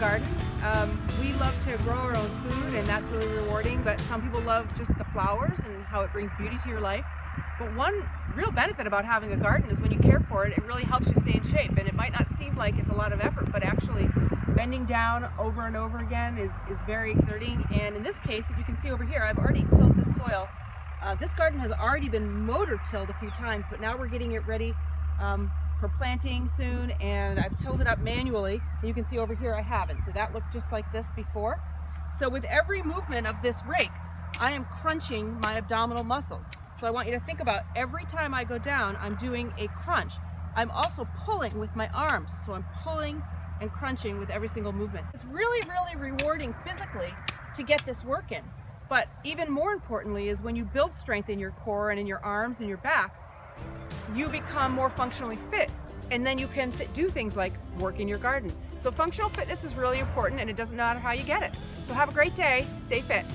garden. We love to grow our own food, and that's really rewarding, but some people love just the flowers and how it brings beauty to your life. But one real benefit about having a garden is when you care for it, it really helps you stay in shape. And it might not seem like it's a lot of effort, but actually bending down over and over again is very exerting. And in this case, if you can see over here, I've already tilled this soil. This garden has already been motor tilled a few times, but now we're getting it ready for planting soon, and I've tilled it up manually. And you can see over here I haven't. So that looked just like this before. So with every movement of this rake, I am crunching my abdominal muscles. So I want you to think about every time I go down, I'm doing a crunch. I'm also pulling with my arms. So I'm pulling and crunching with every single movement. It's really, really rewarding physically to get this work in. But even more importantly is when you build strength in your core and in your arms and your back, you become more functionally fit. And then you can do things like work in your garden. So functional fitness is really important, and it doesn't matter how you get it. So have a great day, stay fit.